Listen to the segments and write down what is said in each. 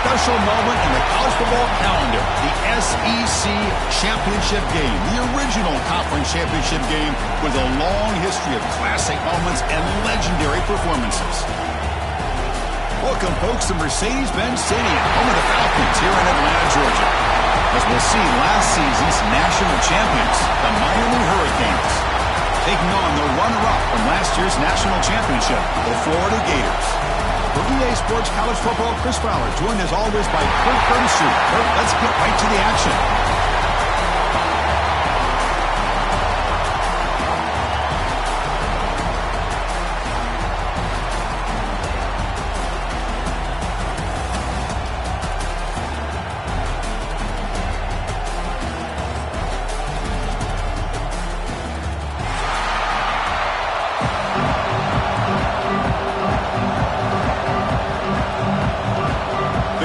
special moment in the college football calendar, the SEC championship game, the original conference championship game with a long history of classic moments and legendary performances. Welcome, folks, to Mercedes-Benz Stadium, home of the Falcons here in Atlanta, Georgia. As we'll see, last season's national champions, the Miami Hurricanes, taking on the runner-up from last year's national championship, the Florida Gators. For EA Sports College Football, Chris Fowler, joined as always by Kirk Curtis. Kirk, let's get right to the action.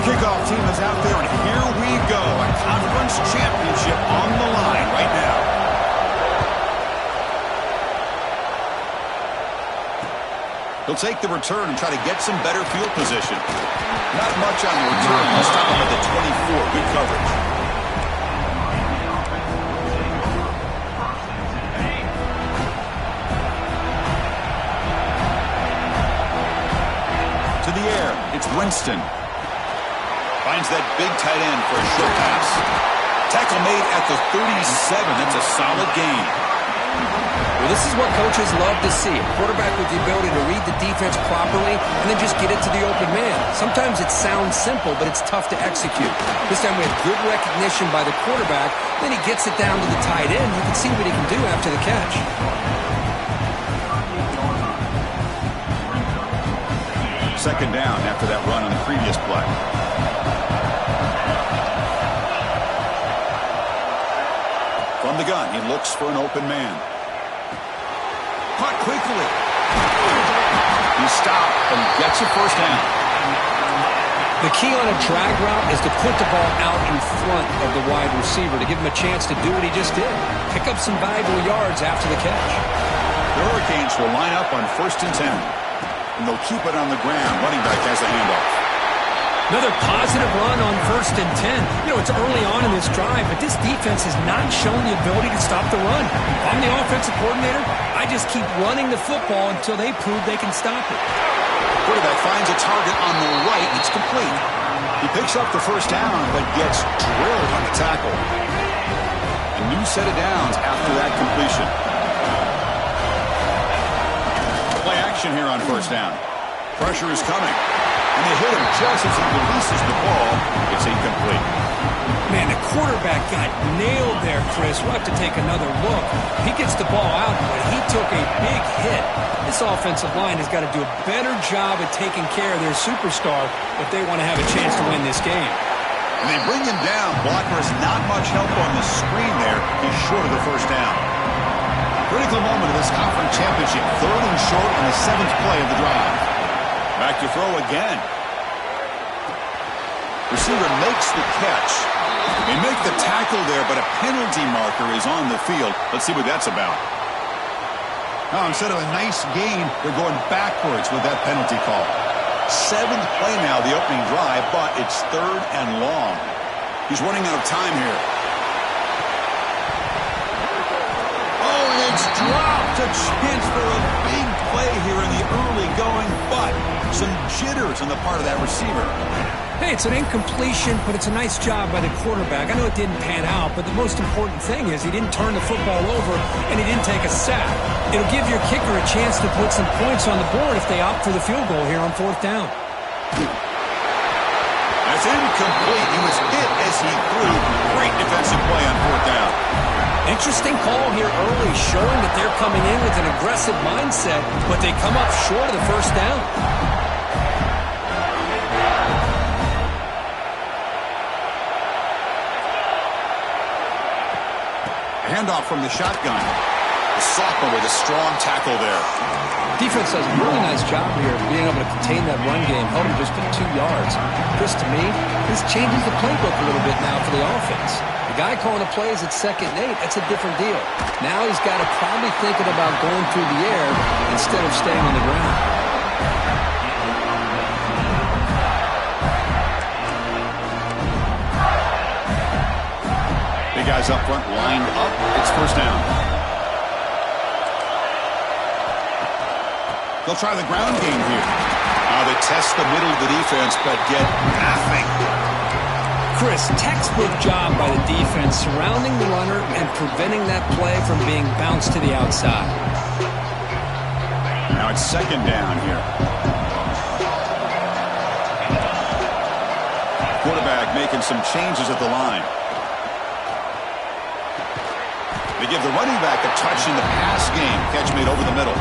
Kickoff team is out there, and here we go. A conference championship on the line right now. He'll take the return and try to get some better field position. Not much on the return. He'll stop him at the 24. Good coverage. To the air. It's Winston. Finds that big tight end for a short pass. Tackle made at the 37. That's a solid gain. Well, this is what coaches love to see. A quarterback with the ability to read the defense properly and then just get it to the open man. Sometimes it sounds simple, but it's tough to execute. This time we have good recognition by the quarterback. Then he gets it down to the tight end. You can see what he can do after the catch. Second down after that run on the previous play. From the gun, he looks for an open man. Caught quickly. He stopped and gets a first down. The key on a drag route is to put the ball out in front of the wide receiver to give him a chance to do what he just did. Pick up some valuable yards after the catch. The Hurricanes will line up on 1st and 10. And they'll keep it on the ground. Running back has the handoff. Another positive run on 1st and 10. You know, it's early on in this drive, but this defense has not shown the ability to stop the run. If I'm the offensive coordinator, I just keep running the football until they prove they can stop it. Quarterback finds a target on the right. It's complete. He picks up the first down, but gets drilled on the tackle. A new set of downs after that completion. Play action here on 1st down. Pressure is coming. And they hit him just as he releases the ball. It's incomplete. Man, the quarterback got nailed there, Chris. We'll have to take another look. He gets the ball out, but he took a big hit. This offensive line has got to do a better job at taking care of their superstar if they want to have a chance to win this game. And they bring him down. Blocker has not much help on the screen there. He's short of the first down. Critical moment of this conference championship. 3rd and short on the 7th play of the drive. Back to throw again. Receiver makes the catch. They make the tackle there, but a penalty marker is on the field. Let's see what that's about. Now, instead of a nice gain, they're going backwards with that penalty call. 7th play now, the opening drive, but it's 3rd and long. He's running out of time here. Oh, and it's dropped. A chance for a big play here in the early going, but some jitters on the part of that receiver. Hey, it's an incompletion, but it's a nice job by the quarterback. I know it didn't pan out, but the most important thing is he didn't turn the football over and he didn't take a sack. It'll give your kicker a chance to put some points on the board if they opt for the field goal here on 4th down. That's incomplete. He was hit as he threw. Great defensive play on 4th down. Interesting call here early, showing that they're coming in with an aggressive mindset, but they come up short of the first down. Handoff from the shotgun. The sophomore with a strong tackle there. Defense does a really nice job here of being able to contain that run game, held him just to 2 yards. Chris, to me, this changes the playbook a little bit now for the offense. The guy calling the plays at 2nd and 8, that's a different deal. Now he's got to probably thinking about going through the air instead of staying on the ground. guys up front lined up. It's first down. They'll try the ground game here. They test the middle of the defense, but get nothing. Chris, textbook job by the defense surrounding the runner and preventing that play from being bounced to the outside. Now it's second down here. Quarterback making some changes at the line. They give the running back a touch in the pass game. Catch made over the middle.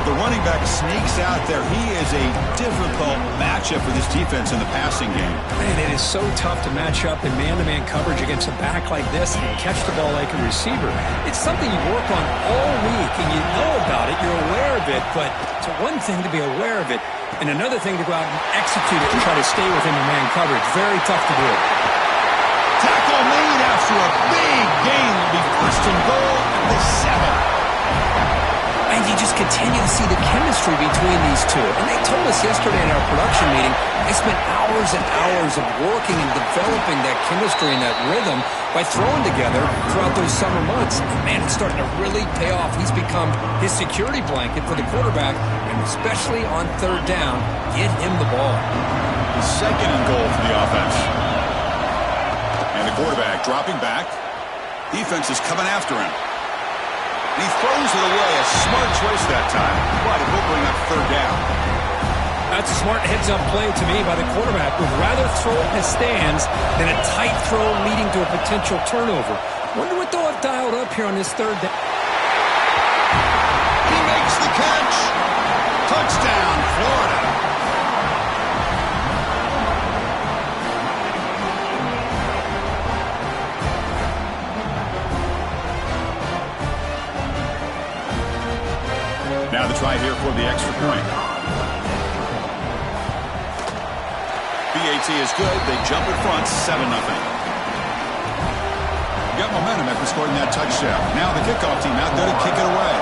The running back sneaks out there. He is a difficult matchup for this defense in the passing game. Man, it is so tough to match up in man-to-man coverage against a back like this and catch the ball like a receiver. It's something you work on all week, and you know about it. You're aware of it, but it's one thing to be aware of it, and another thing to go out and execute it and try to stay within the man coverage. Very tough to do. Tackle made after a big gain. Will be first and goal at the 7. And you just continue to see the chemistry between these two. And they told us yesterday in our production meeting, they spent hours and hours of working and developing that chemistry and that rhythm by throwing together throughout those summer months. And man, it's starting to really pay off. He's become his security blanket for the quarterback, and especially on third down, get him the ball. Second and goal for the offense. And the quarterback dropping back. Defense is coming after him. And he throws it away. A smart choice that time, but it will bring up third down. That's a smart heads-up play to me by the quarterback. Would rather throw it in the stands than a tight throw leading to a potential turnover. Wonder what they'll have dialed up here on this third down. He makes the catch. Touchdown, Florida. Now the try here for the extra point. BAT is good. They jump in front, 7-0. Got momentum after scoring that touchdown. Now the kickoff team out there to kick it away.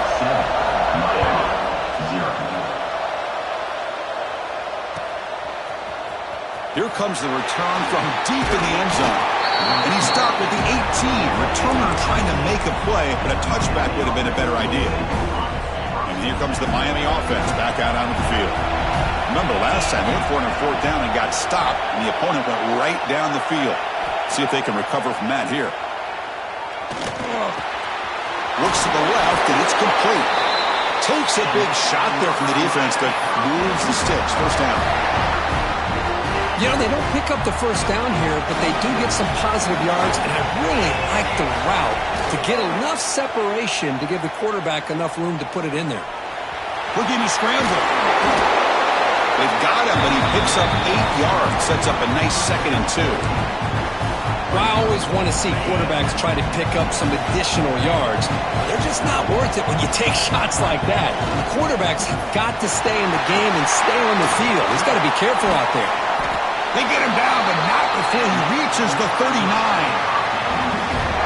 Here comes the return from deep in the end zone. And he stopped at the 18. Returner trying to make a play, but a touchback would have been a better idea. Here comes the Miami offense back out onto the field. Remember, last time they went for it on fourth down and got stopped, and the opponent went right down the field. See if they can recover from that here. Looks to the left, and it's complete. Takes a big shot there from the defense, but moves the sticks. First down. You know, they don't pick up the first down here, but they do get some positive yards, and I really like the route to get enough separation to give the quarterback enough room to put it in there. Looking to scramble. They've got him, but he picks up 8 yards, sets up a nice 2nd and 2. Well, I always want to see quarterbacks try to pick up some additional yards. They're just not worth it when you take shots like that. The quarterback's got to stay in the game and stay on the field. He's got to be careful out there. They get him down, but not before he reaches the 39.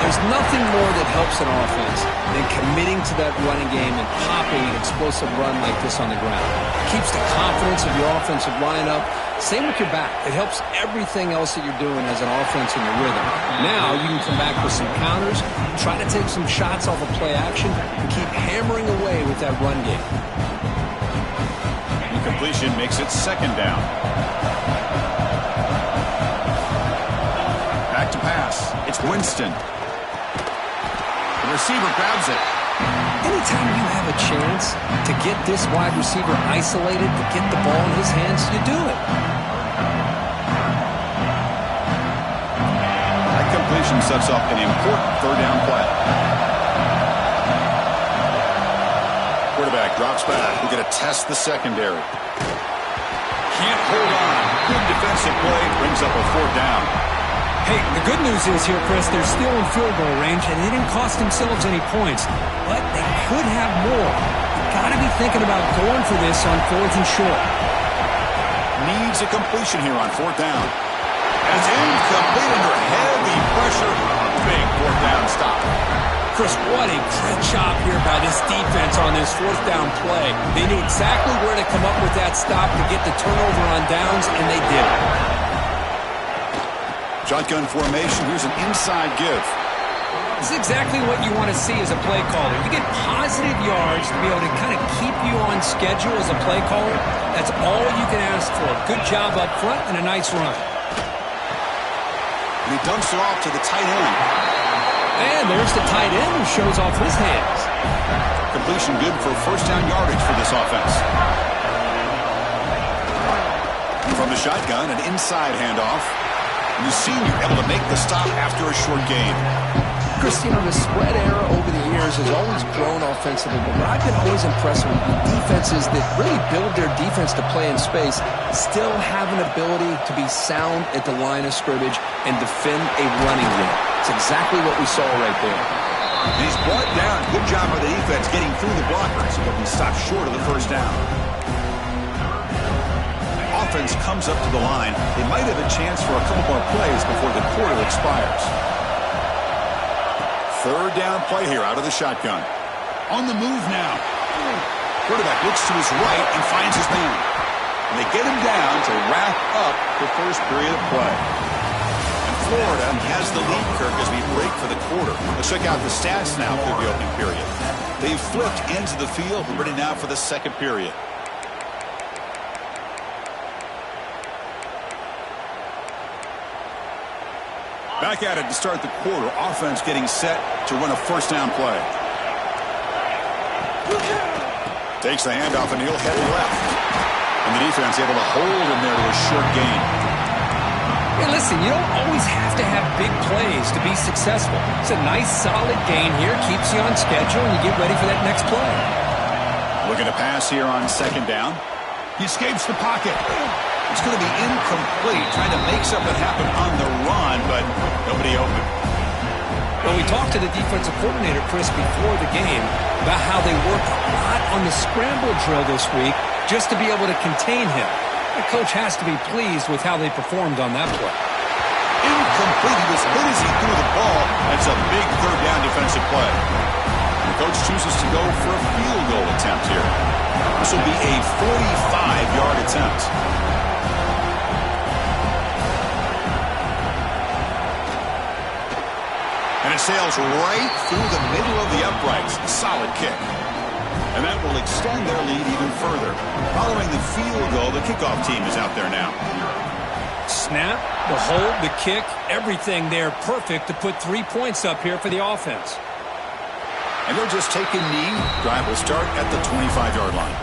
There's nothing more that helps an offense than committing to that running game and popping an explosive run like this on the ground. It keeps the confidence of your offensive lineup. Same with your back. It helps everything else that you're doing as an offense in your rhythm. Now you can come back with some counters, try to take some shots off of play action, and keep hammering away with that run game. Incompletion makes it second down. Back to pass. It's Winston. The receiver grabs it. Anytime you have a chance to get this wide receiver isolated, to get the ball in his hands, you do it. That completion sets up an important third down play. Quarterback drops back. We're going to test the secondary. Can't hold on. Good defensive play. Brings up a fourth down. Hey, the good news is here, Chris, they're still in field goal range, and they didn't cost themselves any points. But they could have more. You've got to be thinking about going for this on 4th and short. Needs a completion here on fourth down. As incomplete under heavy pressure. Big fourth down stop. Chris, what a great job here by this defense on this fourth down play. They knew exactly where to come up with that stop to get the turnover on downs, and they did it. Shotgun formation. Here's an inside give. This is exactly what you want to see as a play caller. You get positive yards to be able to kind of keep you on schedule as a play caller. That's all you can ask for. Good job up front and a nice run. And he dumps it off to the tight end. And there's the tight end who shows off his hands. Completion good for first down yardage for this offense. From the shotgun, an inside handoff. New senior able to make the stop after a short gain. Chris, you know, the spread era over the years has always grown offensively, but what I've been always impressed with defenses that really build their defense to play in space still have an ability to be sound at the line of scrimmage and defend a running game. It's exactly what we saw right there. And he's brought down. Good job by the defense getting through the blockers, but he stopped short of the first down. Offense comes up to the line. They might have a chance for a couple more plays before the quarter expires. Third down play here out of the shotgun. On the move now. Quarterback looks to his right and finds his man. And they get him down to wrap up the first period of play. And Florida has the lead, Kirk, as we break for the quarter. Let's check out the stats now for the opening period. They've flipped ends of the field. We're ready now for the second period. Back at it to start the quarter. Offense getting set to run a first down play. Takes the handoff and he'll head left. And the defense able to hold him there to a short gain. Hey, listen, you don't always have to have big plays to be successful. It's a nice, solid gain here. Keeps you on schedule and you get ready for that next play. Looking to pass here on second down. He escapes the pocket. It's going to be incomplete, trying to make something happen on the run, but nobody open. Well, we talked to the defensive coordinator, Chris, before the game about how they worked a lot on the scramble drill this week just to be able to contain him. The coach has to be pleased with how they performed on that play. Incomplete. He was hit as he threw the ball. That's a big third down defensive play. And the coach chooses to go for a field goal attempt here. This will be a 45-yard attempt. And it sails right through the middle of the uprights. Solid kick. And that will extend their lead even further. Following the field goal, the kickoff team is out there now. Snap, the hold, the kick, everything there perfect to put 3 points up here for the offense. And they'll just take a knee. Drive will start at the 25-yard line.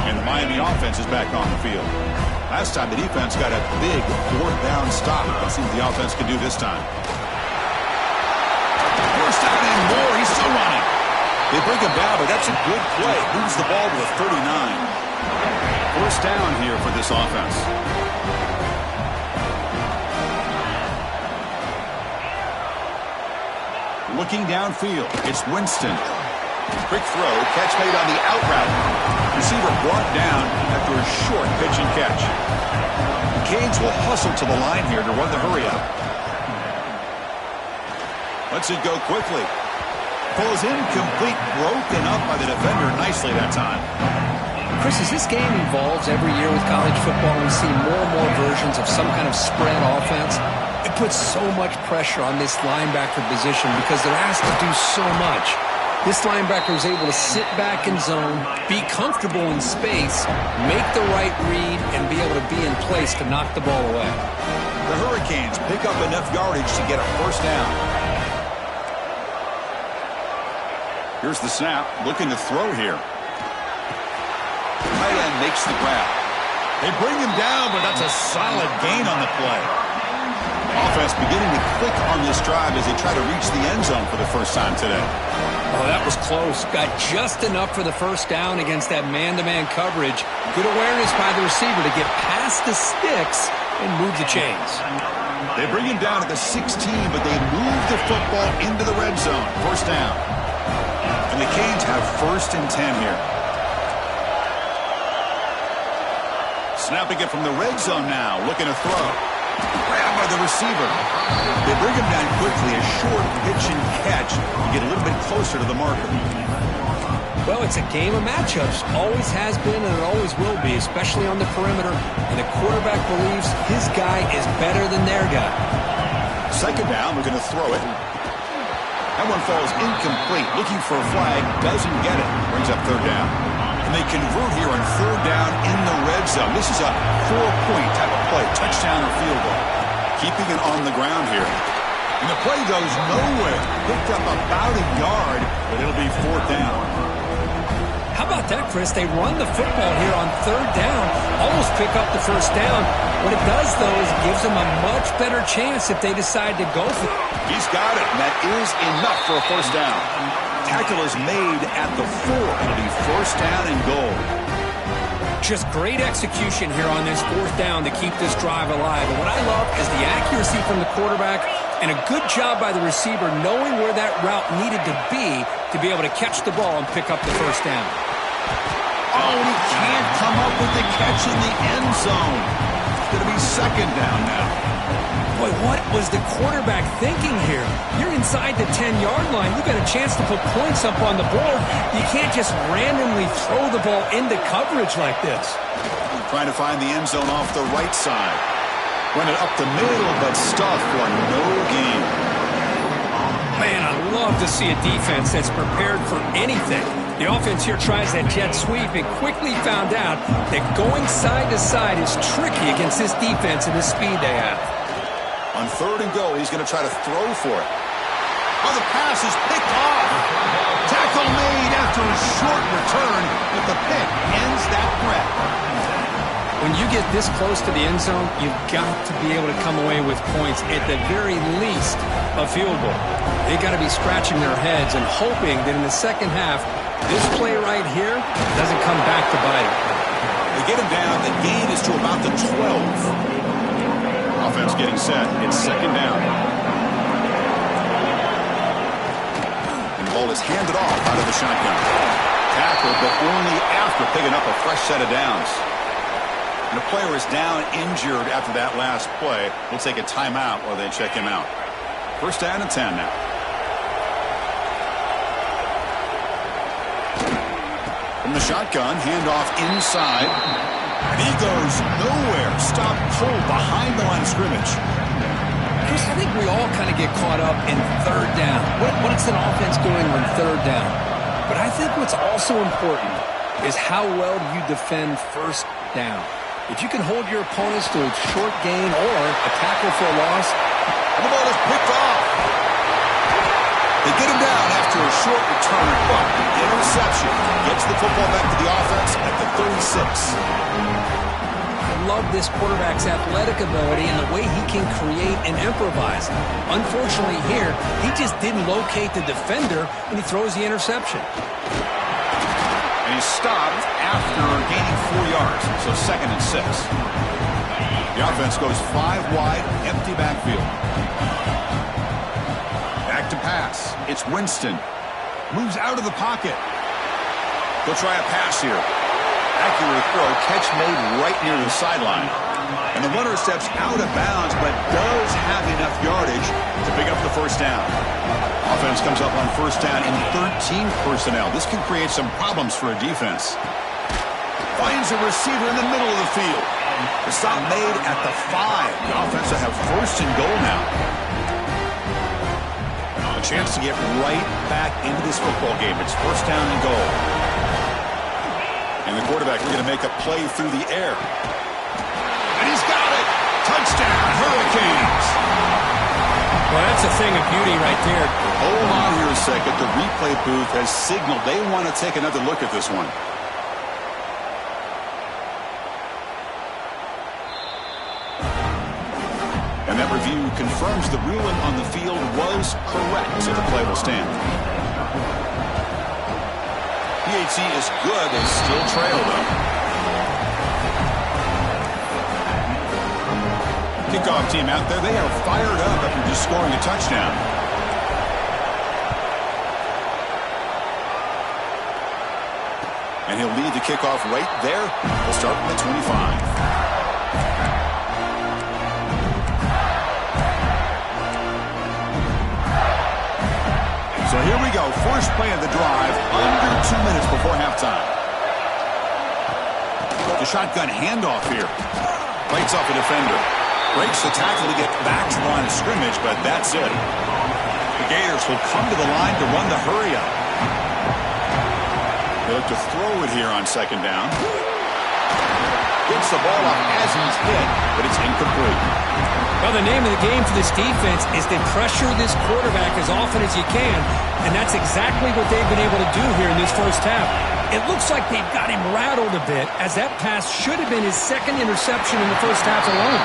And the Miami offense is back on the field. Last time the defense got a big fourth down stop. Let's see what the offense can do this time. First down and more. He's still running. They bring him down, but that's a good play. Moves the ball to a 39. First down here for this offense. Looking downfield, it's Winston. Quick throw, catch made on the out route. Receiver brought down after a short pitch and catch. The Canes will hustle to the line here to run the hurry up. Lets it go quickly. Pulls incomplete, broken up by the defender nicely that time. Chris, as this game evolves every year with college football, we see more and more versions of some kind of spread offense. It puts so much pressure on this linebacker position because they're asked to do so much. This linebacker is able to sit back in zone, be comfortable in space, make the right read, and be able to be in place to knock the ball away. The Hurricanes pick up enough yardage to get a first down. Here's the snap, looking to throw here. Tight end makes the grab. They bring him down, but that's a solid gain on the play. Offense beginning to click on this drive as they try to reach the end zone for the first time today. Oh, that was close. Got just enough for the first down against that man-to-man coverage. Good awareness by the receiver to get past the sticks and move the chains. They bring him down at the 16, but they move the football into the red zone. First down. And the Canes have first and 10 here. Snapping it from the red zone now, looking to throw. Grabbed by the receiver. They bring him down quickly, a short pitch and catch to get a little bit closer to the marker. Well, it's a game of matchups. Always has been and it always will be, especially on the perimeter. And the quarterback believes his guy is better than their guy. Second down, we're going to throw it. That one falls incomplete. Looking for a flag, doesn't get it. Brings up third down. And they convert here on third down in the red zone. This is a 4-point type of play, touchdown or field goal. Keeping it on the ground here. And the play goes nowhere. Picked up about a yard, but it'll be fourth down. How about that, Chris? They run the football here on third down, almost pick up the first down. What it does, though, is it gives them a much better chance if they decide to go for it. He's got it, and that is enough for a first down. Tackle is made at the 4. It'll be first down and goal. Just great execution here on this fourth down to keep this drive alive. And what I love is the accuracy from the quarterback and a good job by the receiver knowing where that route needed to be able to catch the ball and pick up the first down. Oh, he can't come up with the catch in the end zone. It's going to be second down now. Boy, what was the quarterback thinking here? You're inside the 10-yard line. You've got a chance to put points up on the board. You can't just randomly throw the ball into coverage like this. Trying to find the end zone off the right side. Run it up the middle, but stuffed for no gain. Man, I love to see a defense that's prepared for anything. The offense here tries that jet sweep and quickly found out that going side to side is tricky against this defense and the speed they have. On third and goal, he's going to try to throw for it. Oh, the pass is picked off. Tackle made after a short return, but the pick ends that threat. When you get this close to the end zone, you've got to be able to come away with points, at the very least, a field goal. They've got to be scratching their heads and hoping that in the second half, this play right here doesn't come back to bite them. They get him down. The gain is to about the 12. Offense getting set. It's second down. And the ball is handed off out of the shotgun. Tackle, but only after picking up a fresh set of downs. And the player is down injured after that last play. We'll take a timeout while they check him out. First down and 10 now. From the shotgun, handoff inside. And he goes nowhere. Stop pull behind the line of scrimmage. Chris, I think we all kind of get caught up in third down. What is an offense doing on third down? But I think what's also important is how well do you defend first down. If you can hold your opponents to a short gain or a tackle for a loss. And the ball is picked off. They get him down after a short return, but the interception gets the football back to the offense at the 36. I love this quarterback's athletic ability and the way he can create and improvise. Unfortunately here, he just didn't locate the defender and he throws the interception. And he's stopped after gaining 4 yards, so second and 6. The offense goes 5 wide, empty backfield. Back to pass. It's Winston. Moves out of the pocket. They'll try a pass here. Accurate throw, catch made right near the sideline. And the runner steps out of bounds, but does have enough yardage to pick up the first down. Offense comes up on first down in 13 personnel. This can create some problems for a defense. Finds a receiver in the middle of the field. The stop made at the 5. The offense will have first and goal now. A chance to get right back into this football game. It's first down and goal. And the quarterback is going to make a play through the air. And he's got it! Touchdown, Hurricanes! Well, that's a thing of beauty right there. Hold on here a second. The replay booth has signaled they want to take another look at this one. And that review confirms the ruling on the field was correct, so the play will stand. PHC is good. They still trail, though. Kickoff team out there. They are fired up after just scoring a touchdown. And he'll lead the kickoff right there. We'll start from the 25. So here we go. First play of the drive, under 2 minutes before halftime. The shotgun handoff here. Breaks off a defender. Breaks the tackle to get back to the line of scrimmage, but that's it. The Gators will come to the line to run the hurry up. They look to throw it here on second down. Gets the ball up as he's hit, but it's incomplete. Well, the name of the game for this defense is to pressure this quarterback as often as you can, and that's exactly what they've been able to do here in this first half. It looks like they've got him rattled a bit, as that pass should have been his second interception in the first half alone.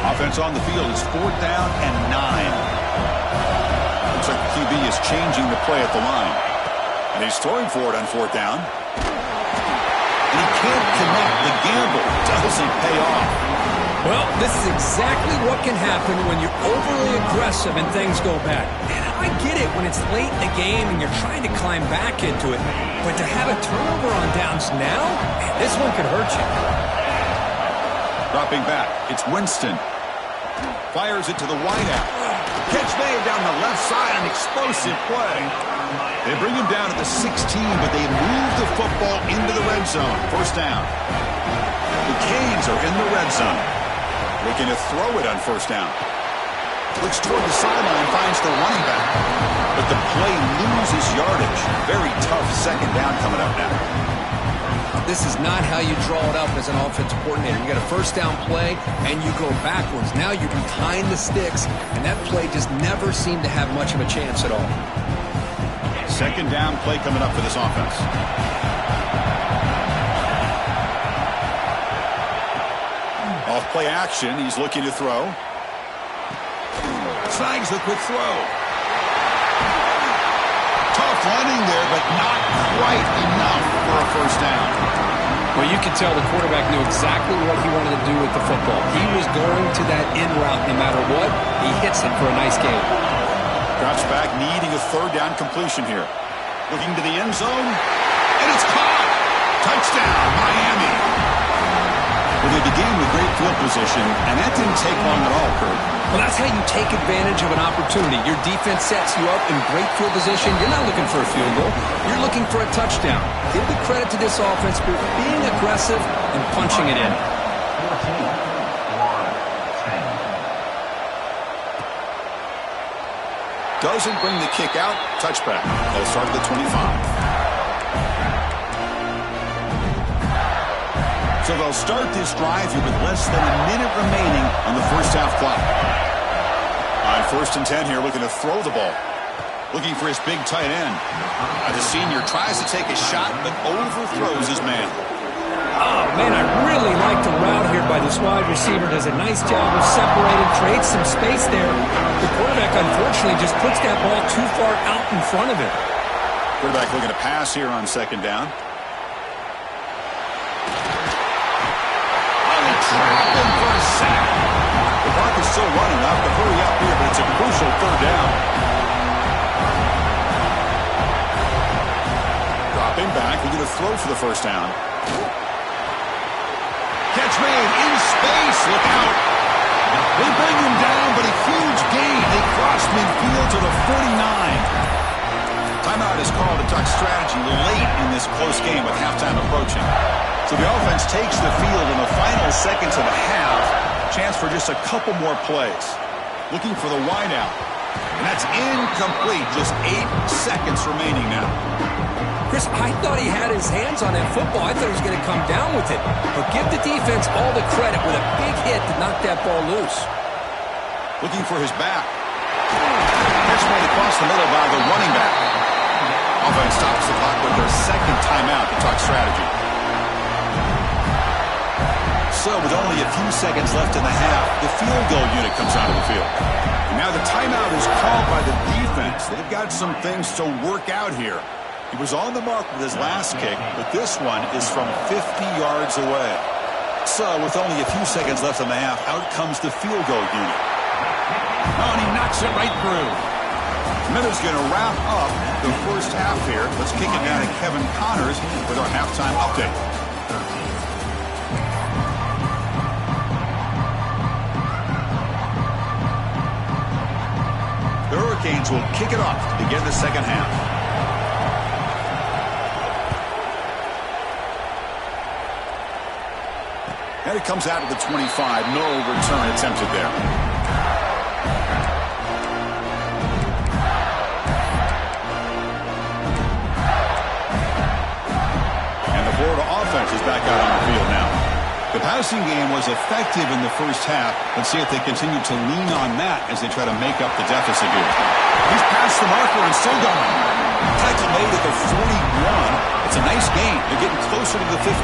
Offense on the field is 4th down and 9. Looks like the QB is changing the play at the line. And he's throwing for it on 4th down. And he can't connect. The gamble doesn't pay off. Well, this is exactly what can happen when you're overly aggressive and things go bad. And I get it when it's late in the game and you're trying to climb back into it. But to have a turnover on downs now, man, this one could hurt you. Dropping back, it's Winston. Fires it to the wideout. Catch made down the left side, an explosive play. They bring him down at the 16, but they move the football into the red zone. First down. The Canes are in the red zone. Looking to throw it on first down. Looks toward the sideline, finds the running back. But the play loses yardage. Very tough second down coming up now. This is not how you draw it up as an offensive coordinator. You got a first down play, and you go backwards. Now you're behind the sticks, and that play just never seemed to have much of a chance at all. Second down play coming up for this offense. Off play action, he's looking to throw. Snags the quick throw. Tough running there, but not quite enough for a first down. Well, you can tell the quarterback knew exactly what he wanted to do with the football. He was going to that in route no matter what. He hits it for a nice gain. Drops back, needing a third down completion here. Looking to the end zone, and it's caught. Touchdown, Miami. Well, they began with great field position, and that didn't take long at all, Kurt. Well, that's how you take advantage of an opportunity. Your defense sets you up in great field position. You're not looking for a field goal. You're looking for a touchdown. Give the credit to this offense for being aggressive and punching it in. Doesn't bring the kick out. Touchback. They'll start at the 25. So they'll start this drive here with less than a minute remaining on the first half clock. On 1st and 10 here, looking to throw the ball. Looking for his big tight end. The senior tries to take a shot, but overthrows his man. Oh, man, I really like the route here by this wide receiver. Does a nice job of separating, creates some space there. The quarterback, unfortunately, just puts that ball too far out in front of him. Quarterback looking to pass here on second down. Trapped him for a sack. The clock is still running up to hurry up here, but it's a crucial third down. Dropping back, we're going to throw for the first down. Catch made in space. Look out. They bring him down, but a huge gain. They cross midfield to the 49. Timeout is called to talk strategy late in this close game with halftime approaching. So the offense takes the field in the final seconds of the half. Chance for just a couple more plays. Looking for the wideout. And that's incomplete. Just 8 seconds remaining now. Chris, I thought he had his hands on that football. I thought he was going to come down with it. But give the defense all the credit with a big hit to knock that ball loose. Looking for his back. Catch made across the middle by the running back. Offense stops the clock with their second timeout to talk strategy. So with only a few seconds left in the half, the field goal unit comes out of the field. And now the timeout is called by the defense. They've got some things to work out here. He was on the mark with his last kick, but this one is from 50 yards away. So with only a few seconds left in the half, out comes the field goal unit. Oh, and he knocks it right through. Miller's going to wrap up the first half here. Let's kick it down to Kevin Connors with our halftime update. The Hurricanes will kick it off to begin the second half. And it comes out to the 25. No return attempted there. And the Florida offense is back out on the field now. The passing game was effective in the first half. Let's see if they continue to lean on that as they try to make up the deficit here. He's past the marker and still going. Tackle made at the 41. It's a nice game. They're getting closer to the 50.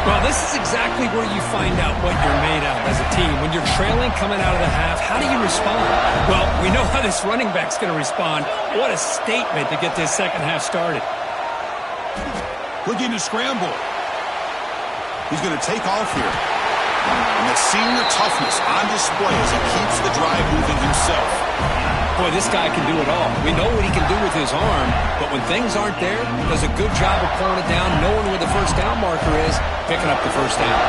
Well, this is exactly where you find out what you're made of as a team. When you're trailing coming out of the half, how do you respond? Well, we know how this running back's going to respond. What a statement to get this second half started. Looking to scramble. He's going to take off here. And the senior toughness on display as he keeps the drive moving himself. Boy, this guy can do it all. We know what he can do with his arm, but when things aren't there, does a good job of pulling it down, knowing where the first down marker is, picking up the first down.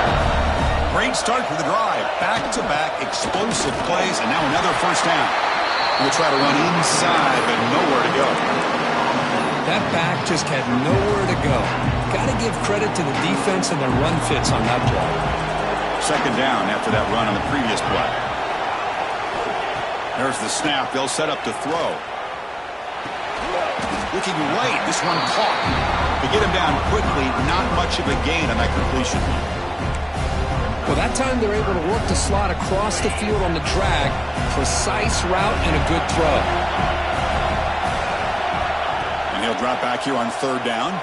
Great start for the drive. Back-to-back explosive plays, and now another first down. We'll try to run inside, but nowhere to go. That back just had nowhere to go. Got to give credit to the defense and their run fits on that play. Second down after that run on the previous play. There's the snap. They'll set up to throw. Looking right. This one caught. To get him down quickly, not much of a gain on that completion. Well, that time they're able to work the slot across the field on the drag. Precise route and a good throw. And he'll drop back here on third down.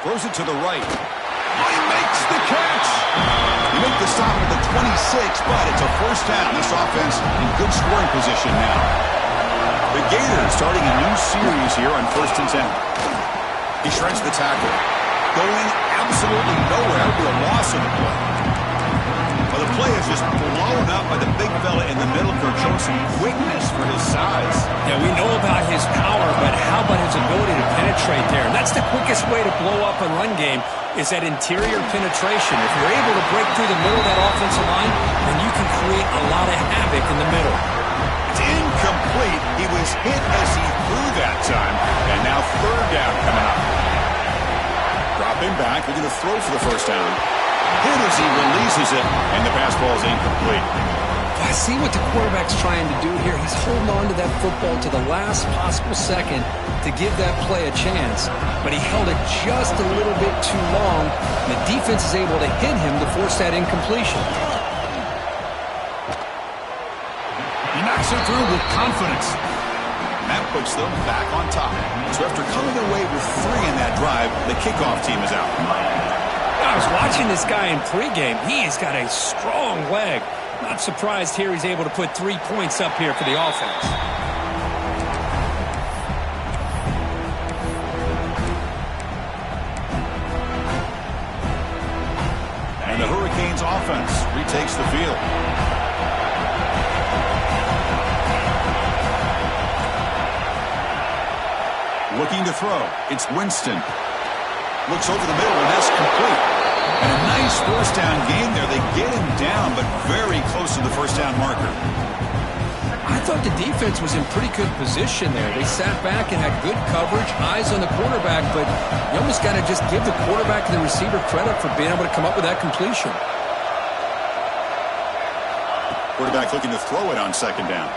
Throws it to the right. He makes the catch. He makes the stop at the 26, but it's a first down. This offense in good scoring position now. The Gators starting a new series here on 1st and 10. He shreds the tackle. Going absolutely nowhere. It'll be a loss of the play. Well, the play is just blown up by the big fella in the middle for showing some quickness for his size. Yeah, we know about his power, but how about his ability to penetrate there? And that's the quickest way to blow up a run game is that interior penetration. If you're able to break through the middle of that offensive line, then you can create a lot of havoc in the middle. It's incomplete. He was hit as he threw that time, and now third down coming up. Dropping back, looking to throw for the first down. Hit as he releases it, and the pass ball is incomplete. I see what the quarterback's trying to do here. He's holding on to that football to the last possible second to give that play a chance. But he held it just a little bit too long, and the defense is able to hit him to force that incompletion. He knocks it through with confidence. And that puts them back on top. So after coming away with 3 in that drive, the kickoff team is out. I was watching this guy in pregame. He's got a strong leg. Not surprised here he's able to put 3 points up here for the offense. And the Hurricanes offense retakes the field. Looking to throw. It's Winston. Looks over the middle, and that's complete. And a nice first down game there. They get him down, but very close to the first down marker. I thought the defense was in pretty good position there. They sat back and had good coverage, eyes on the quarterback, but you almost got to just give the quarterback and the receiver credit for being able to come up with that completion. Quarterback looking to throw it on second down.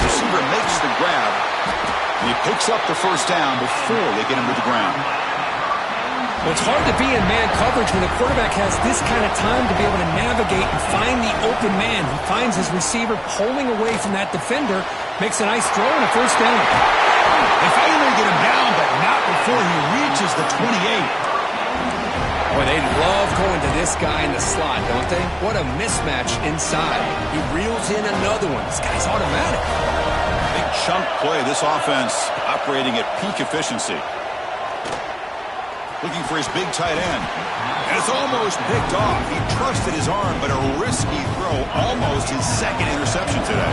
Receiver makes the grab. And he picks up the first down before they get him to the ground. Well, it's hard to be in man coverage when the quarterback has this kind of time to be able to navigate and find the open man. He finds his receiver pulling away from that defender, makes a nice throw and a first down. They finally get him down, but not before he reaches the 28. Boy, they love going to this guy in the slot, don't they? What a mismatch inside. He reels in another one. This guy's automatic. Big chunk play. This offense operating at peak efficiency. Looking for his big tight end. And it's almost picked off. He trusted his arm, but a risky throw. Almost his second interception today.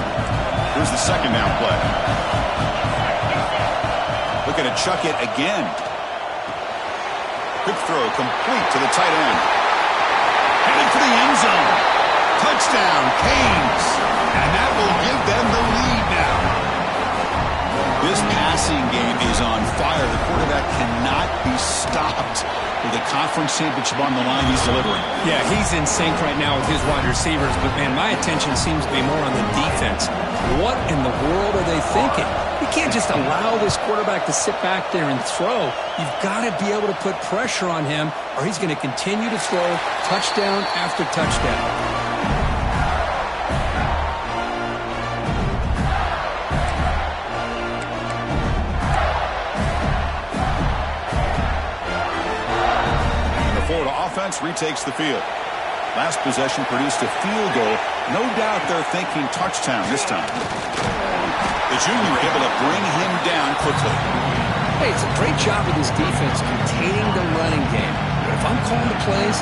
Here's the second down play. Looking to chuck it again. Quick throw complete to the tight end. Heading for the end zone. Touchdown, Canes. And that will give them the lead now. This passing game is on fire. The quarterback cannot be stopped with the conference championship on the line he's delivering. Yeah, he's in sync right now with his wide receivers, but, man, my attention seems to be more on the defense. What in the world are they thinking? You can't just allow this quarterback to sit back there and throw. You've got to be able to put pressure on him, or he's going to continue to throw touchdown after touchdown. Offense retakes the field. Last possession produced a field goal. No doubt they're thinking touchdown this time. The junior able to bring him down quickly. Hey, it's a great job of this defense containing the running game. But if I'm calling the plays,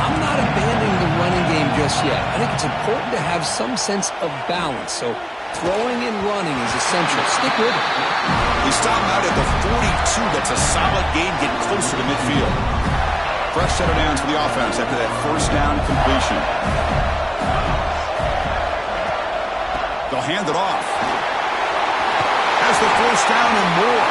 I'm not abandoning the running game just yet. I think it's important to have some sense of balance. So throwing and running is essential. Stick with it. He stopped out at the 42. That's a solid gain, getting closer to midfield. Fresh set of downs for the offense after that first down completion. They'll hand it off. Has the first down and more.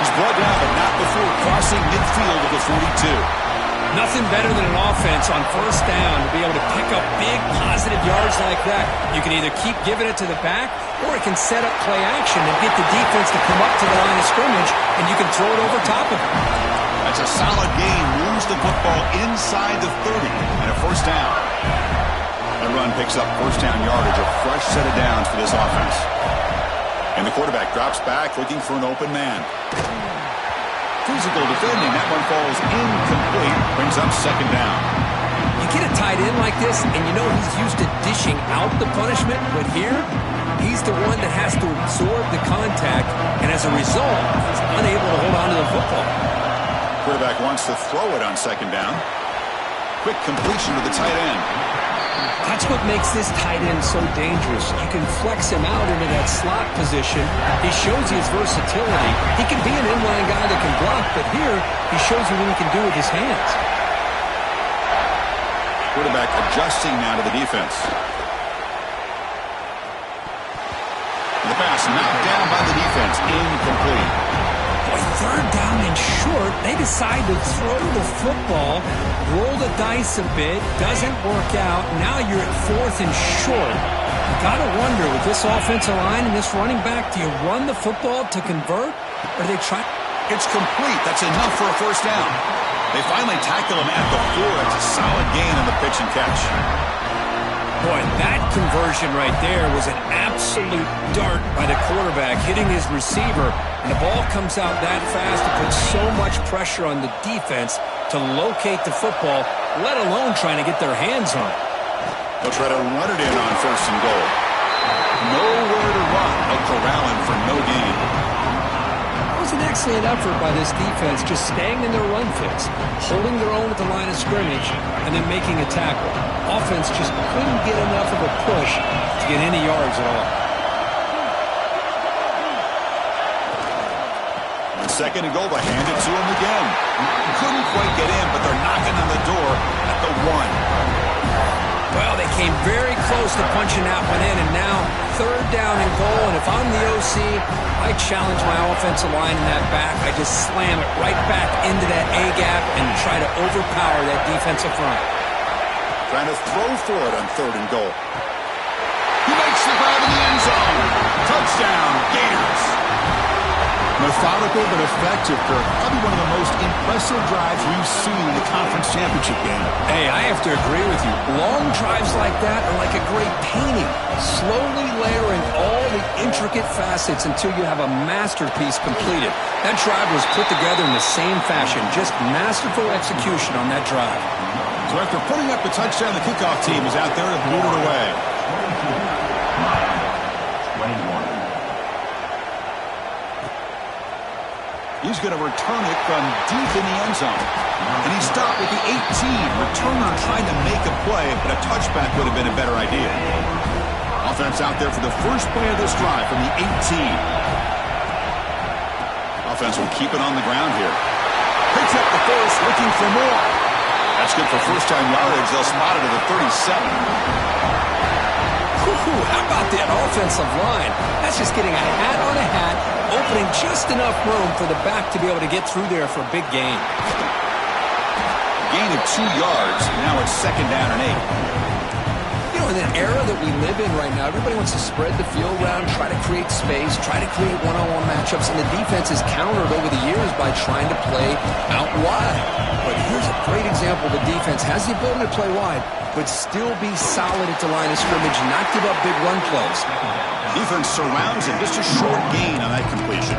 He's brought down, but not before crossing midfield at the 42. Nothing better than an offense on first down to be able to pick up big positive yards like that. You can either keep giving it to the back, or it can set up play action and get the defense to come up to the line of scrimmage, and you can throw it over top of it. That's a solid gain. Moves the football inside the 30 and a first down. The run picks up first down yardage, a fresh set of downs for this offense. And the quarterback drops back looking for an open man. Physical defending. That one falls incomplete. Brings up second down. You get a tight end like this, and you know he's used to dishing out the punishment, but here, he's the one that has to absorb the contact, and as a result, he's unable to hold on to the football. Quarterback wants to throw it on second down. Quick completion to the tight end. That's what makes this tight end so dangerous. You can flex him out into that slot position. He shows his versatility. He can be an inline guy that can block, but here he shows you what he can do with his hands. Quarterback adjusting now to the defense. And the pass knocked down by the defense. Incomplete. Third down and short, they decide to throw the football, roll the dice a bit, doesn't work out. Now you're at fourth and short. You got to wonder, with this offensive line and this running back, do you run the football to convert, or do they try? It's complete. That's enough for a first down. They finally tackle him at the 4. It's a solid gain on the pitch and catch. Boy, that conversion right there was an absolute dart by the quarterback, hitting his receiver, and the ball comes out that fast to put so much pressure on the defense to locate the football, let alone trying to get their hands on it. They'll try to run it in on first and goal. Nowhere to run. They'll corral him for no gain. That was an excellent effort by this defense, just staying in their run fits, holding their own at the line of scrimmage, and then making a tackle. Offense just couldn't get enough of a push to get any yards at all. On second and goal, they hand it to him again. Couldn't quite get in, but they're knocking on the door at the 1. Well, they came very close to punching that one in, and now third down and goal. And if I'm the OC, I challenge my offensive line in that back. I just slam it right back into that A-gap and try to overpower that defensive front. Trying to throw for it on third and goal. He makes the grab in the end zone. Touchdown, Gators. Methodical but effective, Kirk. Probably one of the most impressive drives we've seen in the conference championship game. Hey, I have to agree with you. Long drives like that are like a great painting. Slowly layering all the intricate facets until you have a masterpiece completed. That drive was put together in the same fashion. Just masterful execution on that drive. So after putting up the touchdown, the kickoff team is out there to boot it away. He's going to return it from deep in the end zone. And he stopped at the 18. Returner trying to make a play, but a touchback would have been a better idea. Offense out there for the first play of this drive from the 18. Offense will keep it on the ground here. Picks up the first, looking for more. That's good for first-time yardage. They'll spot it at the 37. How about that offensive line? That's just getting a hat on a hat, opening just enough room for the back to be able to get through there for a big gain. Gain of 2 yards. Now it's 2nd down and 8. You know, in the era that we live in right now, everybody wants to spread the field around, try to create space, try to create one-on-one matchups, and the defense is countered over the years by trying to play out wide. But here's a great example. The defense has the ability to play wide, but still be solid at the line of scrimmage, not give up big run plays. Defense surrounds him. Just a short gain on that completion.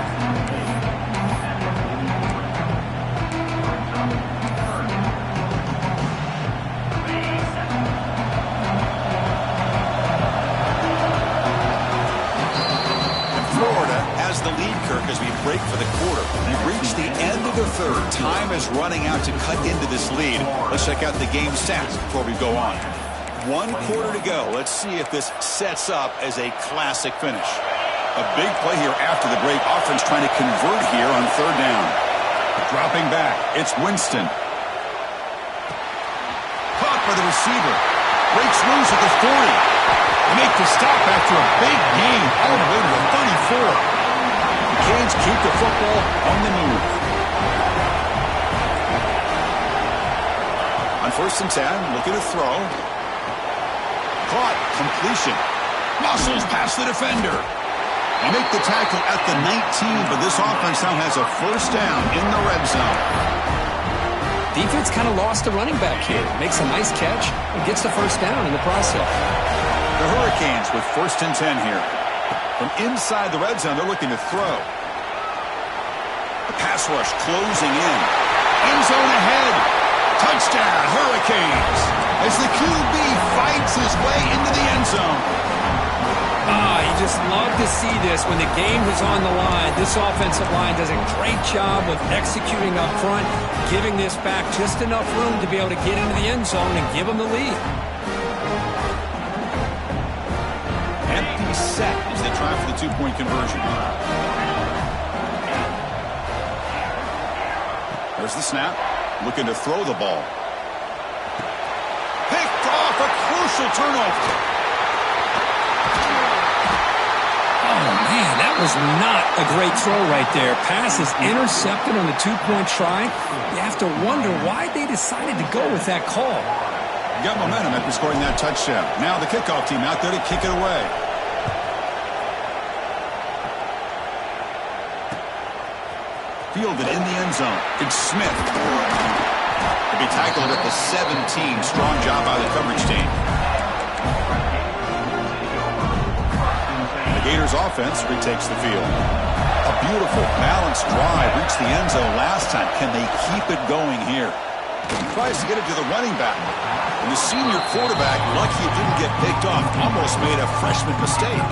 The lead, Kirk, as we break for the quarter. We've reached the end of the third. Time is running out to cut into this lead. Let's check out the game stats before we go on. 1 quarter to go. Let's see if this sets up as a classic finish. A big play here after the break. Offense trying to convert here on 3rd down. Dropping back. It's Winston. Caught by the receiver. Breaks loose at the 40. Make the stop after a big gain all the way to the 34. Canes keep the football on the move. On 1st and 10, looking to throw. Caught. Completion. Muscles past the defender. They make the tackle at the 19, but this offense now has a 1st down in the red zone. Defense kind of lost a running back here. Makes a nice catch and gets the 1st down in the process. The Hurricanes with 1st and 10 here. From inside the red zone, they're looking to throw. The pass rush closing in. End zone ahead. Touchdown, Hurricanes. As the QB fights his way into the end zone. You just love to see this when the game is on the line. This offensive line does a great job of executing up front, giving this back just enough room to be able to get into the end zone and give them the lead. Empty set as they try for the 2-point conversion. There's the snap. Looking to throw the ball. Picked off, a crucial turnover. Oh, man, that was not a great throw right there. Pass is intercepted on the 2-point try. You have to wonder why they decided to go with that call. Got momentum after scoring that touchdown. Now the kickoff team out there to kick it away. Fielded in the end zone. It's Smith. To be tackled at the 17. Strong job by the coverage team. The Gators offense retakes the field. A beautiful, balanced drive. Reached the end zone last time. Can they keep it going here? Tries to get it to the running back. And the senior quarterback, lucky it didn't get picked off, almost made a freshman mistake.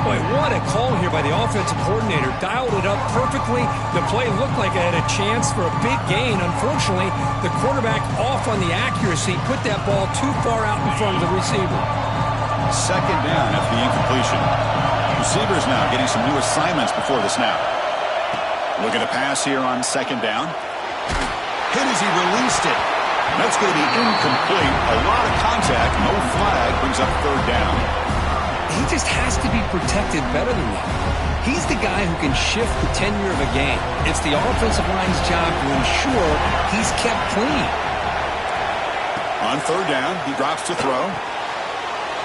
Boy, what a call here by the offensive coordinator. Dialed it up perfectly. The play looked like it had a chance for a big gain. Unfortunately, the quarterback off on the accuracy, put that ball too far out in front of the receiver. 2nd down after the incompletion. Receivers now getting some new assignments before the snap. Looking to pass here on 2nd down. Hit as he released it. That's going to be incomplete. A lot of contact. No flag. Brings up 3rd down. He just has to be protected better than that. He's the guy who can shift the tenure of a game. It's the offensive line's job to ensure he's kept clean. On 3rd down, he drops to throw.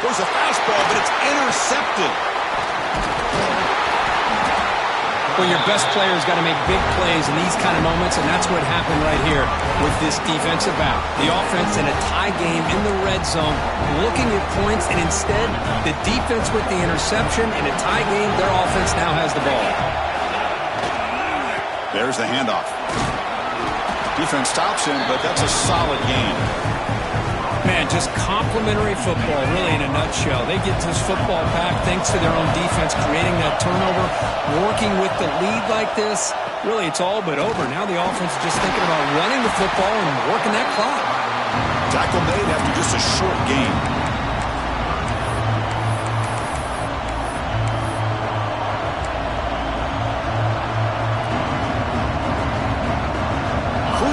There's a fastball, but it's intercepted. Well, your best player's got to make big plays in these kind of moments, and that's what happened right here with this defensive back. The offense in a tie game in the red zone, looking at points, and instead, the defense with the interception. In a tie game, their offense now has the ball. There's the handoff. Defense stops him, but that's a solid gain. Man, just complimentary football, really, in a nutshell. They get this football back thanks to their own defense, creating that turnover, working with the lead like this. Really, it's all but over. Now the offense is just thinking about running the football and working that clock. Tackle made after just a short gain.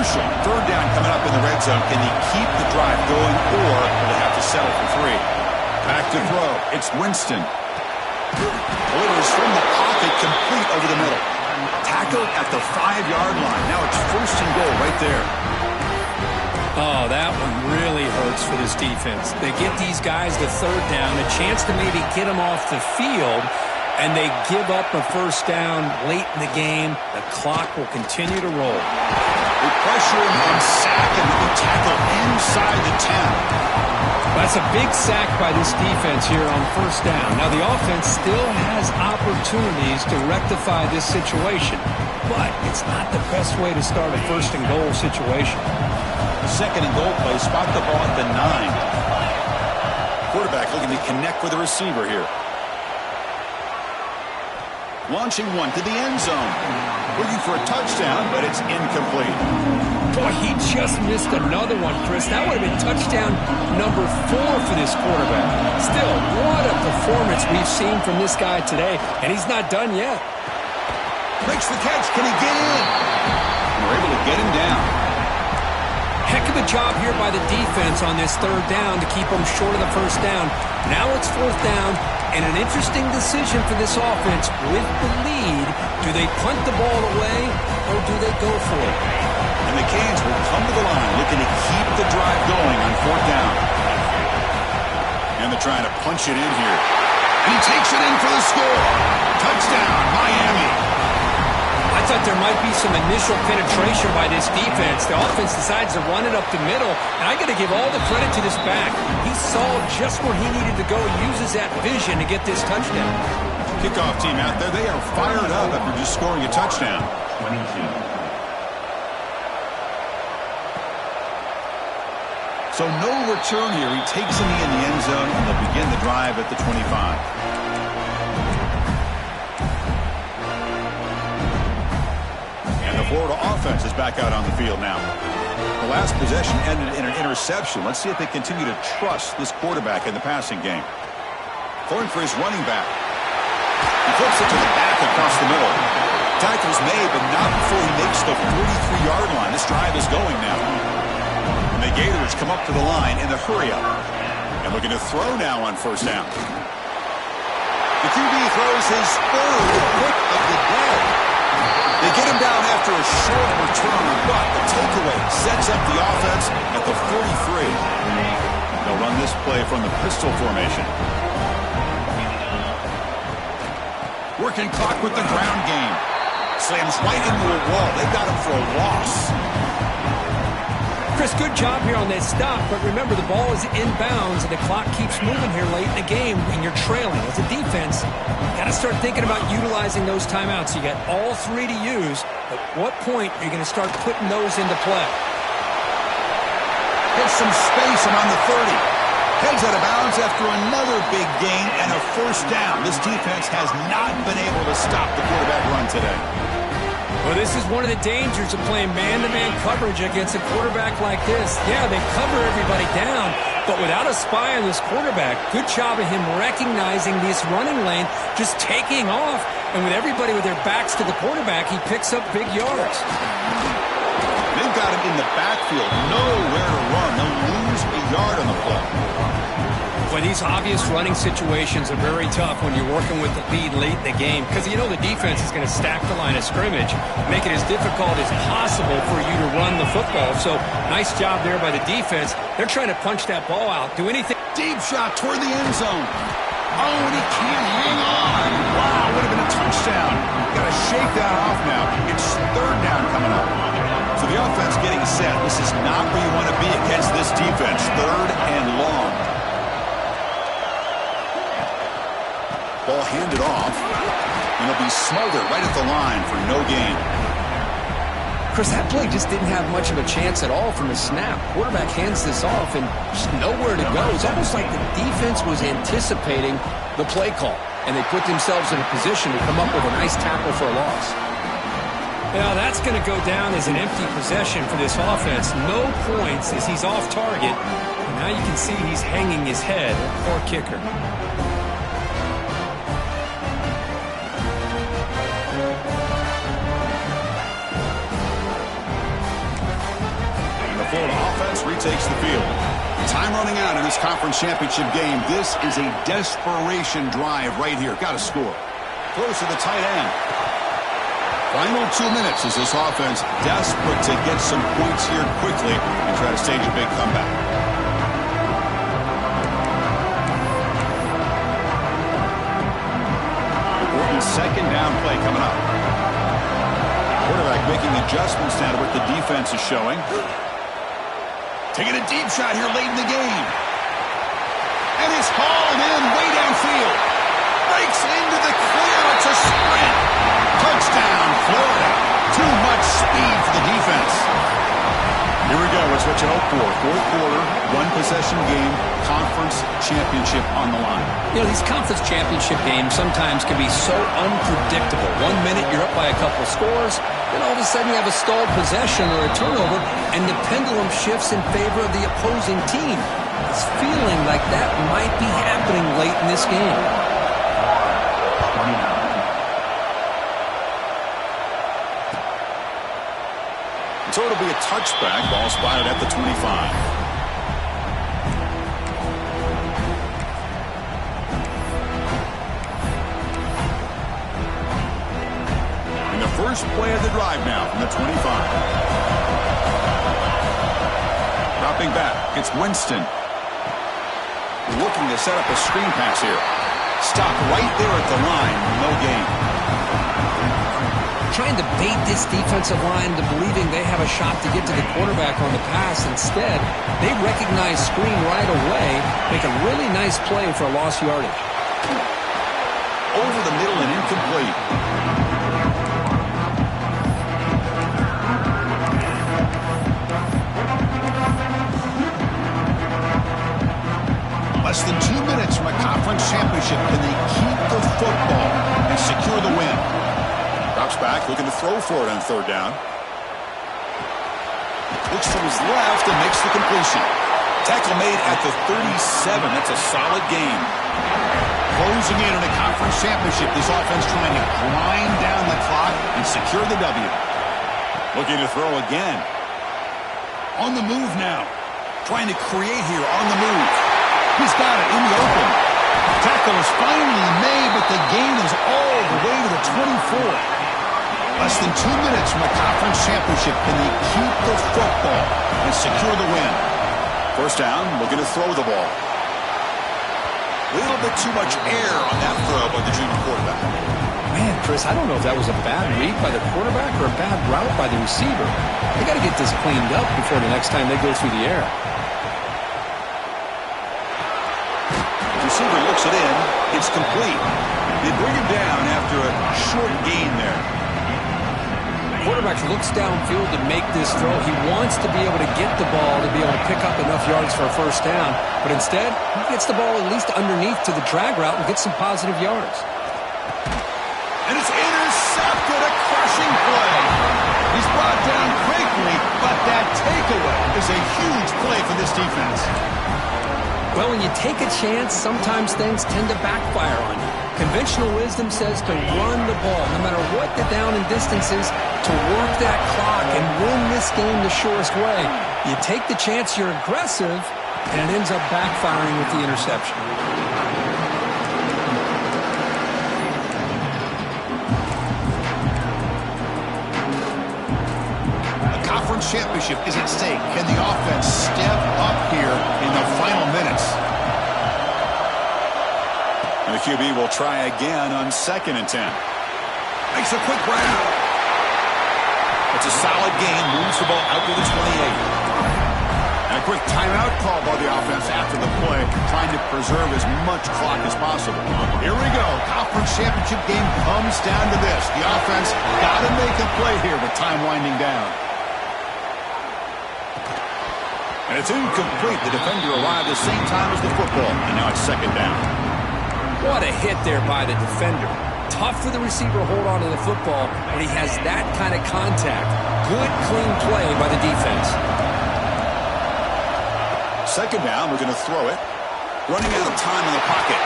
crucial. Third down coming up in the red zone. Can they keep the drive going, or will they have to settle for 3? Back to throw. It's Winston. Delivers from the pocket, complete over the middle. Tackled at the 5-yard line. Now it's 1st and goal right there. Oh, that one really hurts for this defense. They get these guys the 3rd down, a chance to maybe get them off the field, and they give up a 1st down late in the game. The clock will continue to roll. They pressure him and sack him and tackle inside the 10. That's a big sack by this defense here on 1st down. Now, the offense still has opportunities to rectify this situation, but it's not the best way to start a 1st and goal situation. 2nd and goal play, spot the ball at the 9. Quarterback looking to connect with the receiver here. Launching one to the end zone. Looking for a touchdown, but it's incomplete. Boy, he just missed another one, Chris. That would have been touchdown number 4 for this quarterback. Still, what a performance we've seen from this guy today, and he's not done yet. Makes the catch. Can he get in? We're able to get him down. Heck of a job here by the defense on this 3rd down to keep them short of the 1st down. Now it's 4th down, and an interesting decision for this offense. With the lead, do they punt the ball away, or do they go for it? And the Canes will come to the line looking to keep the drive going on 4th down. And they're trying to punch it in here. And he takes it in for the score. Touchdown, Miami. I thought there might be some initial penetration by this defense. The offense decides to run it up the middle, and I got to give all the credit to this back. He saw just where he needed to go, uses that vision to get this touchdown. Kickoff team out there, they are fired up after just scoring a touchdown. 22. So no return here. He takes him in the end zone, and they'll begin the drive at the 25. Florida offense is back out on the field now. The last possession ended in an interception. Let's see if they continue to trust this quarterback in the passing game. Going for his running back. He flips it to the back across the middle. Tackle's made, but not before he makes the 43-yard line. This drive is going now. And the Gators come up to the line in the hurry-up. And looking to throw now on 1st down. The QB throws his 3rd pick of the day. They get him down after a short return, but the takeaway sets up the offense at the 43. They'll run this play from the pistol formation. Working clock with the ground game. Slams right into a wall. They got him for a loss. Chris, good job here on that stop, but remember the ball is inbounds and the clock keeps moving here late in the game when you're trailing. As a defense, you got to start thinking about utilizing those timeouts. You got all 3 to use, but what point are you going to start putting those into play? Gets some space around the 30. Heads out of bounds after another big gain and a 1st down. This defense has not been able to stop the quarterback run today. Well, this is one of the dangers of playing man-to-man coverage against a quarterback like this. Yeah, they cover everybody down, but without a spy on this quarterback, good job of him recognizing this running lane, just taking off, and with everybody with their backs to the quarterback, he picks up big yards. They've got him in the backfield, nowhere to run. They'll lose a yard on the play. Well, these obvious running situations are very tough when you're working with the lead late in the game because you know the defense is going to stack the line of scrimmage, make it as difficult as possible for you to run the football. So, nice job there by the defense. They're trying to punch that ball out. Do anything. Deep shot toward the end zone. Oh, and he can't hang on. Wow, would have been a touchdown. Got to shake that off now. It's 3rd down coming up. So the offense getting set. This is not where you want to be against this defense. 3rd and long. Ball handed off, and it'll be Smolder right at the line for no gain. Chris, that play just didn't have much of a chance at all from the snap. Quarterback hands this off and just nowhere to go. It's almost like the defense was anticipating the play call, and they put themselves in a position to come up with a nice tackle for a loss. Now, that's going to go down as an empty possession for this offense. No points as he's off target. And now you can see he's hanging his head. Poor kicker. takes the field. Time running out in this conference championship game. This is a desperation drive right here. Got to score. Throws to the tight end. Final 2 minutes as this offense desperate to get some points here quickly and try to stage a big comeback. Important second down play coming up. Quarterback making adjustments now to what the defense is showing. Taking a deep shot here late in the game. And it's hauled in way downfield. Breaks into the clear. It's a sprint. Touchdown, Florida. Too much speed for the defense. Here we go. It's what you hope for. Fourth quarter, one-possession game, conference championship on the line. You know, these conference championship games sometimes can be so unpredictable. 1 minute you're up by a couple scores, then all of a sudden you have a stalled possession or a turnover, and the pendulum shifts in favor of the opposing team. It's feeling like that might be happening late in this game. So it'll be a touchback. Ball spotted at the 25. And the first play of the drive now from the 25. Dropping back. It's Winston. Looking to set up a screen pass here. Stop right there at the line. No gain. Trying to bait this defensive line into believing they have a shot to get to the quarterback on the pass. Instead, they recognize screen right away, make a really nice play for a lost yardage. Over the middle and incomplete. Less than 2 minutes from a conference championship. Can they keep the football and secure the win? Drops back, looking to throw for it on third down. Looks to his left and makes the completion. Tackle made at the 37. That's a solid game. Closing in on a conference championship. This offense trying to grind down the clock and secure the W. Looking to throw again. On the move now. Trying to create here on the move. He's got it in the open. Tackle is finally made, but the gain is all the way to the 24. Less than 2 minutes from a conference championship. Can they keep the football and secure the win? First down, looking to throw the ball. A little bit too much air on that throw by the junior quarterback. Man, Chris, I don't know if that was a bad read by the quarterback or a bad route by the receiver. They got to get this cleaned up before the next time they go through the air. The receiver looks it in. It's complete. They bring him down after a short gain there. Quarterback looks downfield to make this throw. He wants to be able to get the ball to be able to pick up enough yards for a first down. But instead, he gets the ball at least underneath to the drag route and gets some positive yards. And it's intercepted. A crushing play. He's brought down quickly, but that takeaway is a huge play for this defense. Well, when you take a chance, sometimes things tend to backfire on you. Conventional wisdom says to run the ball, no matter what the down and distance is, to work that clock and win this game the surest way. You take the chance, you're aggressive, and it ends up backfiring with the interception. A conference championship is at stake. Can the offense step up here in the final minutes? And the QB will try again on 2nd and 10. Makes a quick grab. It's a solid gain. Moves the ball out to the 28. And a quick timeout call by the offense after the play, trying to preserve as much clock as possible. Here we go. Conference championship game comes down to this. The offense got to make a play here with time winding down. And it's incomplete. The defender arrived at the same time as the football. And now it's 2nd down. What a hit there by the defender. Tough for the receiver to hold on to the football when he has that kind of contact. Good, clean play by the defense. 2nd down, we're going to throw it. Running out of time in the pocket.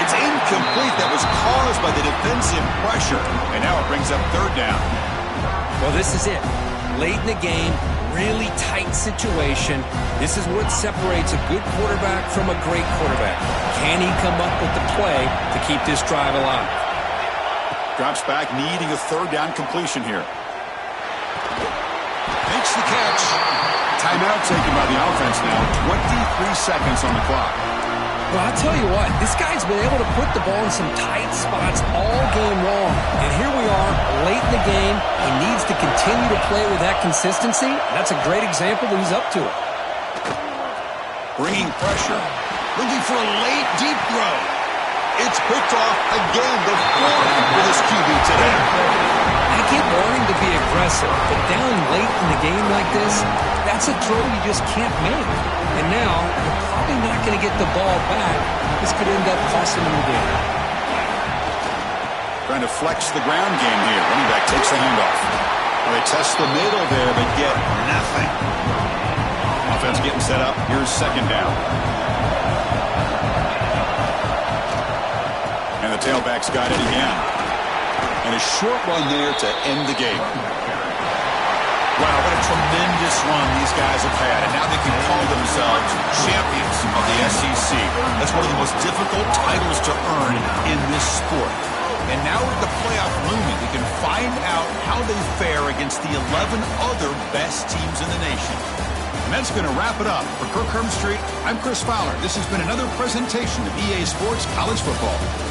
It's incomplete. That was caused by the defensive pressure. And now it brings up 3rd down. Well, this is it. Late in the game, really tight situation. This is what separates a good quarterback from a great quarterback. Can he come up with the play to keep this drive alive? Drops back, needing a third down completion here. Makes the catch. Timeout taken by the offense now. 23 seconds on the clock. Well, I'll tell you what, this guy's been able to put the ball in some tight spots all game long. And here we are, late in the game. He needs to continue to play with that consistency. That's a great example that he's up to it. Bringing pressure. Looking for a late, deep throw. It's picked off again. The fourth for this QB today. I get wanting to be aggressive, but down late in the game like this, that's a throw you just can't make. And now, you're probably not going to get the ball back. This could end up costing him the game. Trying to flex the ground game here. Running back takes the handoff. Well, they test the middle there, but get nothing. Offense getting set up. Here's second down. And the tailback's got it again. And a short one there to end the game. Wow, what a tremendous run these guys have had. And now they can call themselves champions of the SEC. That's one of the most difficult titles to earn in this sport. And now with the playoff looming, we can find out how they fare against the 11 other best teams in the nation. And that's going to wrap it up. For Kirk Herbstreit, I'm Chris Fowler. This has been another presentation of EA Sports College Football.